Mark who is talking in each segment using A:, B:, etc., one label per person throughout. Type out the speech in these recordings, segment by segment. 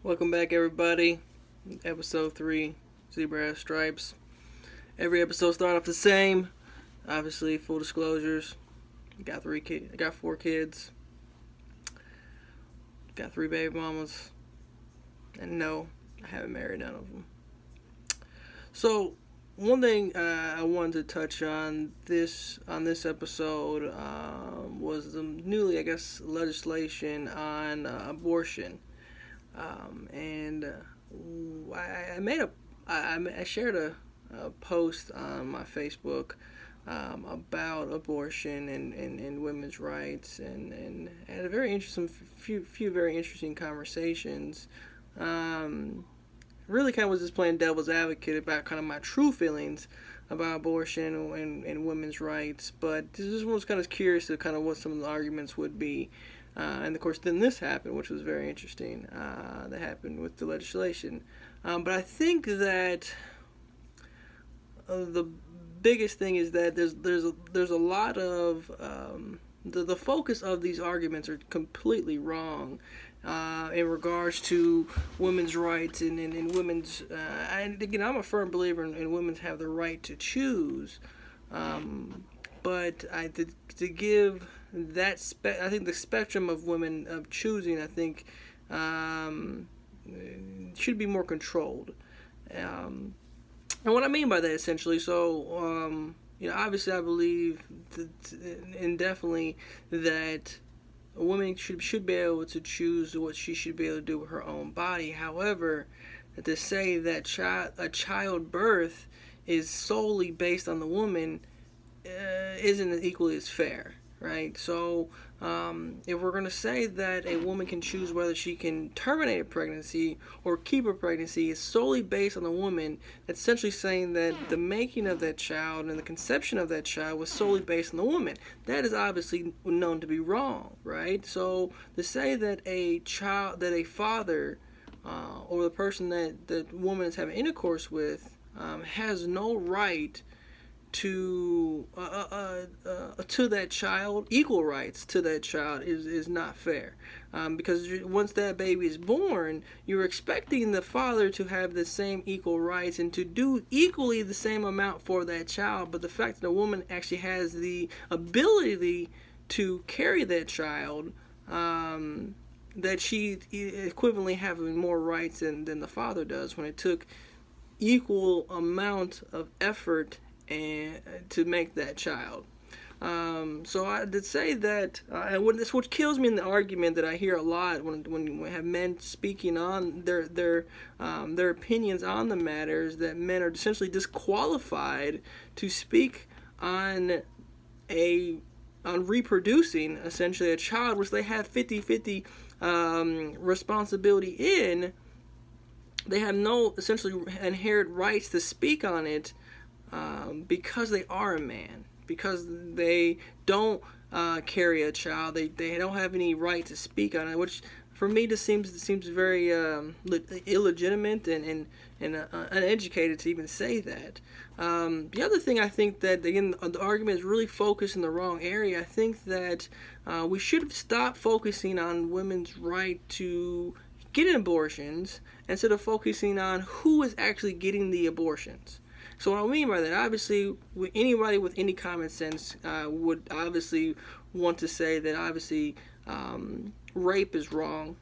A: Welcome back, everybody. Episode 3, Zebra Has Stripes. Every episode starts off the same. Obviously, full disclosures. I got 4 kids. Got 3 baby mamas. And no, I haven't married none of them. So, one thing I wanted to touch on this episode was the newly, legislation on abortion. I shared a post on my Facebook about abortion and women's rights, and had a few very interesting conversations. Really kind of was just playing devil's advocate about kind of my true feelings about abortion and women's rights, but just was kind of curious to kind of what some of the arguments would be. And of course, then this happened, which was very interesting. That happened with the legislation. But I think that the biggest thing is that there's a lot of the focus of these arguments are completely wrong in regards to women's rights and women's. And again, I'm a firm believer in women have the right to choose. But to give that I think the spectrum of women of choosing, I think, should be more controlled. And what I mean by that, essentially, so obviously, I believe and definitely that a woman should be able to choose what she should be able to do with her own body. However, to say that a childbirth is solely based on the woman isn't equally as fair, right? So if we're going to say that a woman can choose whether she can terminate a pregnancy or keep a pregnancy is solely based on the woman, that's essentially saying that the making of that child and the conception of that child was solely based on the woman. That is obviously known to be wrong, right? So to say that a father or the person that the woman is having intercourse with has no right to that child, equal rights to that child is not fair, because once that baby is born, you're expecting the father to have the same equal rights and to do equally the same amount for that child. But the fact that a woman actually has the ability to carry that child, that she equivalently having more rights than the father does, when it took equal amount of effort and to make that child. So I did say that, and what kills me in the argument that I hear a lot when we have men speaking on their opinions on the matters, that men are essentially disqualified to speak on reproducing essentially a child, which they have 50-50 responsibility in. They have no essentially inherent rights to speak on it. Because they are a man, because they don't carry a child, they don't have any right to speak on it, which for me just seems very illegitimate and uneducated to even say that. The other thing, I think that, again, the argument is really focused in the wrong area. I think that we should stop focusing on women's right to get abortions instead of focusing on who is actually getting the abortions. So what I mean by that, obviously, anybody with any common sense would obviously want to say that obviously rape is wrong,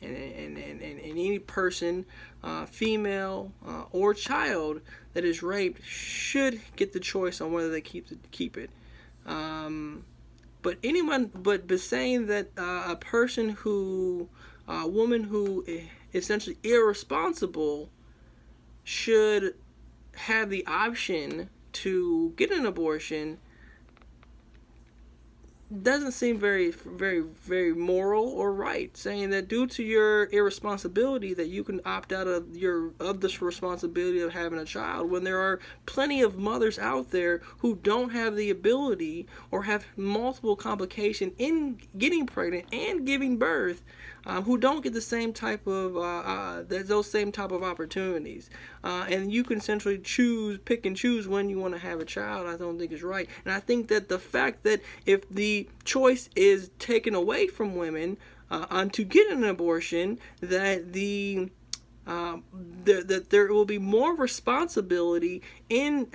A: and any person, female or child, that is raped should get the choice on whether they keep it. But saying that a woman who is essentially irresponsible should have the option to get an abortion doesn't seem very, very, very moral or right. Saying that due to your irresponsibility that you can opt out of this responsibility of having a child, when there are plenty of mothers out there who don't have the ability or have multiple complications in getting pregnant and giving birth, who don't get the same type of those same type of opportunities, and you can essentially pick and choose when you want to have a child. I don't think is right, and I think that the fact that if the choice is taken away from women, onto getting an abortion, that that there will be more responsibility in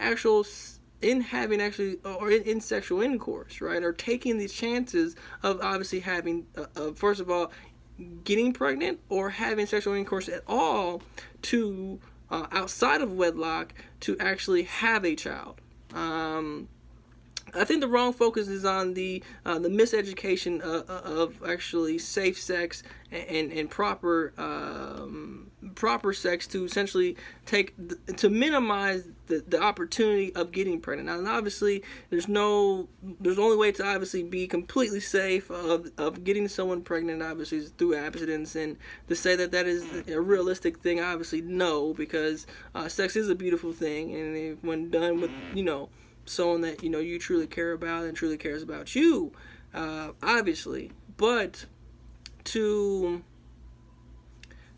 A: having actually, or in sexual intercourse, right? Or taking these chances of obviously having, first of all, getting pregnant or having sexual intercourse at all, to outside of wedlock, to actually have a child. I think the wrong focus is on the miseducation of actually safe sex and proper sex, to essentially to minimize the opportunity of getting pregnant. Now, and obviously, there's only way to obviously be completely safe of getting someone pregnant, obviously, is through abstinence. And to say that is a realistic thing, obviously no, because sex is a beautiful thing, and when done with someone that you truly care about and truly cares about you, obviously. But to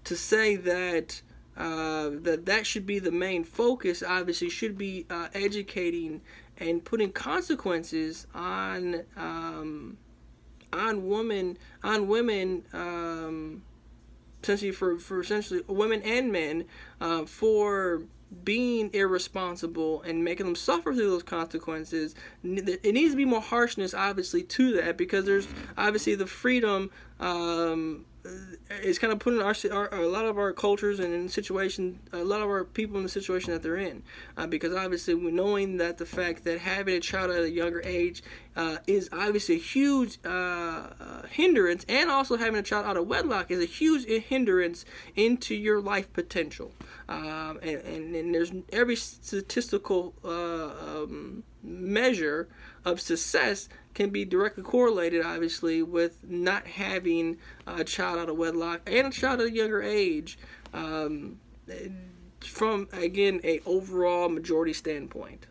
A: say that that should be the main focus, obviously, should be educating and putting consequences on women, essentially for essentially women and men, for being irresponsible and making them suffer through those consequences. It needs to be more harshness, obviously, to that, because there's obviously the freedom is kind of putting a lot of our cultures and in situation, a lot of our people in the situation that they're in, because obviously knowing that the fact that having a child at a younger age is obviously a huge hindrance, and also having a child out of wedlock is a huge hindrance into your life potential, and there's every statistical measure of success can be directly correlated, obviously, with not having a child out of wedlock and a child at a younger age, from, again, a overall majority standpoint.